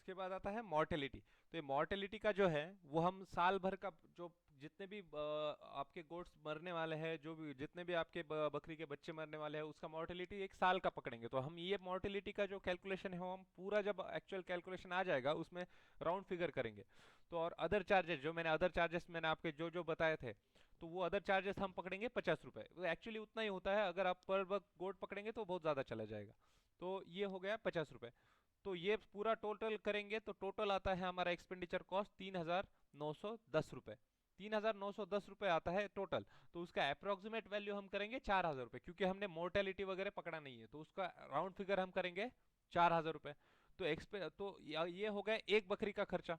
उसके बाद आता है मॉर्टेलिटी। तो ये मॉर्टेलिटी का जो है वो हम साल भर का जो जितने भी आपके गोट्स मरने वाले हैं, जो भी जितने भी आपके बकरी के बच्चे मरने वाले हैं, उसका मॉर्टेलिटी एक साल का पकड़ेंगे। तो हम ये मॉर्टेलिटी का जो कैलकुलेशन है वो हम पूरा जब एक्चुअल कैलकुलेशन आ जाएगा उसमें राउंड फिगर करेंगे। तो और अदर चार्जेस जो मैंने अदर चार्जेस मैंने आपके जो जो बताए थे, तो वो अदर चार्जेस हम पकड़ेंगे 50 रुपए। वो एक्चुअली उतना ही होता है, अगर आप पर गोट पकड़ेंगे तो बहुत ज़्यादा चला जाएगा। तो ये हो गया 50 रुपए। तो ये पूरा टोटल करेंगे तो टोटल आता है हमारा एक्सपेंडिचर कॉस्ट 3,910 रुपए। 3,910 रुपए आता है टोटल। तो उसका अप्रोक्सीमेट वैल्यू हम करेंगे 4,000 रुपए, क्योंकि हमने मोर्टेलिटी वगैरह पकड़ा नहीं है, तो उसका राउंड फिगर हम करेंगे 4,000 रुपए। तो ये हो गया एक बकरी का खर्चा।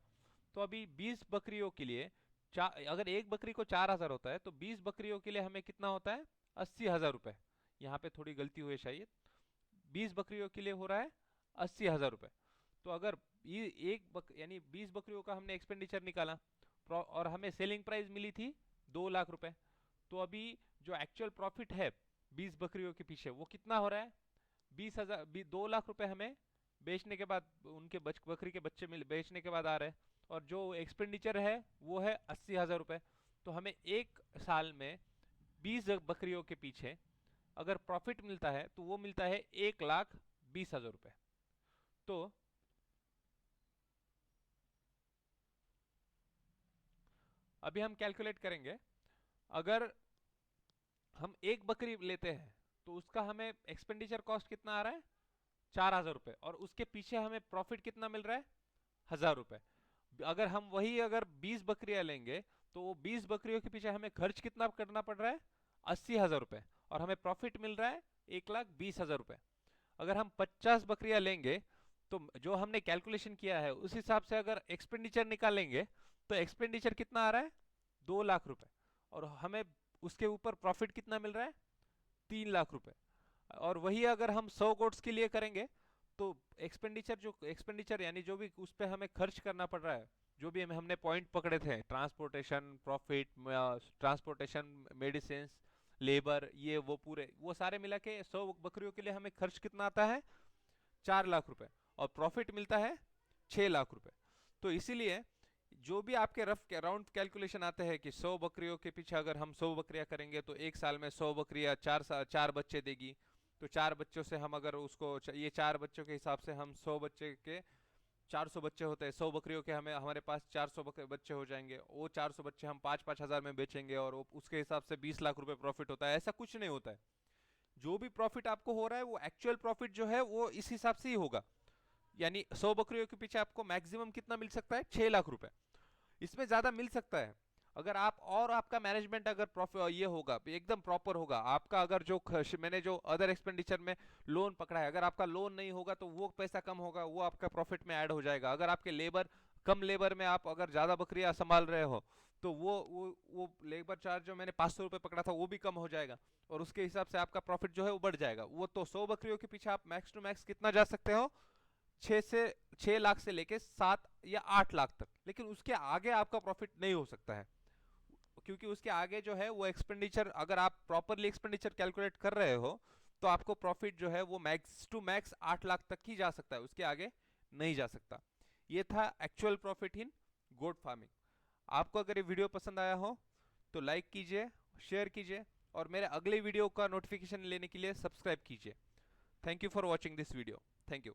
तो अभी 20 बकरियों के लिए अगर एक बकरी को 4,000 होता है तो 20 बकरियों के लिए हमें कितना होता है? 80,000 रुपए। यहाँ पे थोड़ी गलती हुई शायद, 20 बकरियों के लिए हो रहा है 80,000 रुपए। तो अगर यानी 20 बकरियों का हमने एक्सपेंडिचर निकाला, और हमें सेलिंग प्राइस मिली थी 2 लाख रुपए। तो अभी जो एक्चुअल प्रॉफिट है 20 बकरियों के पीछे वो कितना हो रहा है? 20,000, 2 लाख रुपए हमें बेचने के बाद, उनके बकरी के बच्चे मिल बेचने के बाद आ रहे हैं। और जो एक्सपेंडिचर है वो है 80,000 रुपए। तो हमें एक साल में 20 बकरियों के पीछे अगर प्रॉफिट मिलता है तो वो मिलता है 1,20,000 रुपए। तो अभी हम कैलकुलेट करेंगे, अगर हम एक बकरी लेते हैं तो उसका हमें एक्सपेंडिचर कॉस्ट कितना आ रहा है? 4,000 रुपए, और उसके पीछे हमें प्रॉफिट कितना मिल रहा है? 1,000 रुपए। अगर 20 बकरियां लेंगे तो वो 20 बकरियों के पीछे हमें खर्च कितना करना पड़ रहा है? 80,000 रुपए, और हमें प्रॉफिट मिल रहा है 1,20,000 रुपए। अगर हम 50 बकरियां लेंगे तो जो हमने कैलकुलेशन किया है उस हिसाब से अगर एक्सपेंडिचर निकालेंगे तो एक्सपेंडिचर कितना आ रहा है? 2 लाख रुपए, और हमें उसके ऊपर प्रॉफिट कितना मिल रहा है? 3 लाख रुपए। और वही अगर हम 100 गोट्स के लिए करेंगे तो एक्सपेंडिचर यानी जो भी उस पर हमें खर्च करना पड़ रहा है, जो भी हमने पॉइंट पकड़े थे, transportation profit, transportation, medicine, labour, ये वो पूरे वो सारे मिला के 100 बकरियों के लिए हमें खर्च कितना आता है? 4 लाख रुपए, और प्रॉफिट मिलता है 6 लाख रुपए। तो इसीलिए जो भी आपके रफ राउंड कैलकुलेशन आते हैं कि 100 बकरियों के पीछे अगर हम 100 बकरियां करेंगे तो एक साल में 100 बकरियां चार बच्चे देगी। तो 4 बच्चों से हम अगर उसको ये 4 बच्चों के हिसाब से हम 100 बच्चे के 400 बच्चे होते हैं, 100 बकरियों के हमें हमारे पास 400 बच्चे हो जाएंगे। वो 400 बच्चे हम 5-5 हजार में बेचेंगे, और उसके हिसाब से 20 लाख रुपए प्रॉफिट होता है। ऐसा कुछ नहीं होता है। जो भी प्रॉफिट आपको हो रहा है वो एक्चुअल प्रॉफिट जो है वो इस हिसाब से ही होगा। यानी 100 बकरियों के पीछे आपको मैक्सिमम कितना मिल सकता है? 6 लाख रुपए। इसमें ज्यादा मिल सकता है अगर आप, और आपका मैनेजमेंट अगर ये होगा एकदम प्रॉपर होगा आपका। अगर मैंने जो अदर एक्सपेंडिचर में लोन पकड़ा है, अगर आपका लोन नहीं होगा तो वो पैसा कम होगा, वो आपका प्रॉफिट में ऐड हो जाएगा। अगर आपके कम लेबर में आप अगर ज्यादा बकरियां संभाल रहे हो तो वो लेबर चार्ज जो मैंने 500 रुपये पकड़ा था वो भी कम हो जाएगा, और उसके हिसाब से आपका प्रॉफिट जो है वो बढ़ जाएगा। वो तो 100 बकरियों के पीछे आप मैक्स टू मैक्स कितना जा सकते हो? 6 लाख से लेके 7 या 8 लाख तक। लेकिन उसके आगे आपका प्रॉफिट नहीं हो सकता है, क्योंकि उसके आगे जो है वो एक्सपेंडिचर, अगर आप प्रॉपरली एक्सपेंडिचर कैलकुलेट कर रहे हो तो आपको प्रॉफिट जो है वो मैक्स टू मैक्स 8 लाख तक ही जा सकता है, उसके आगे नहीं जा सकता। ये था actual profit in goat farming. आपको अगर ये वीडियो पसंद आया हो तो लाइक कीजिए, शेयर कीजिए, और मेरे अगले वीडियो का नोटिफिकेशन लेने के लिए सब्सक्राइब कीजिए। Thank you for watching this video. Thank you.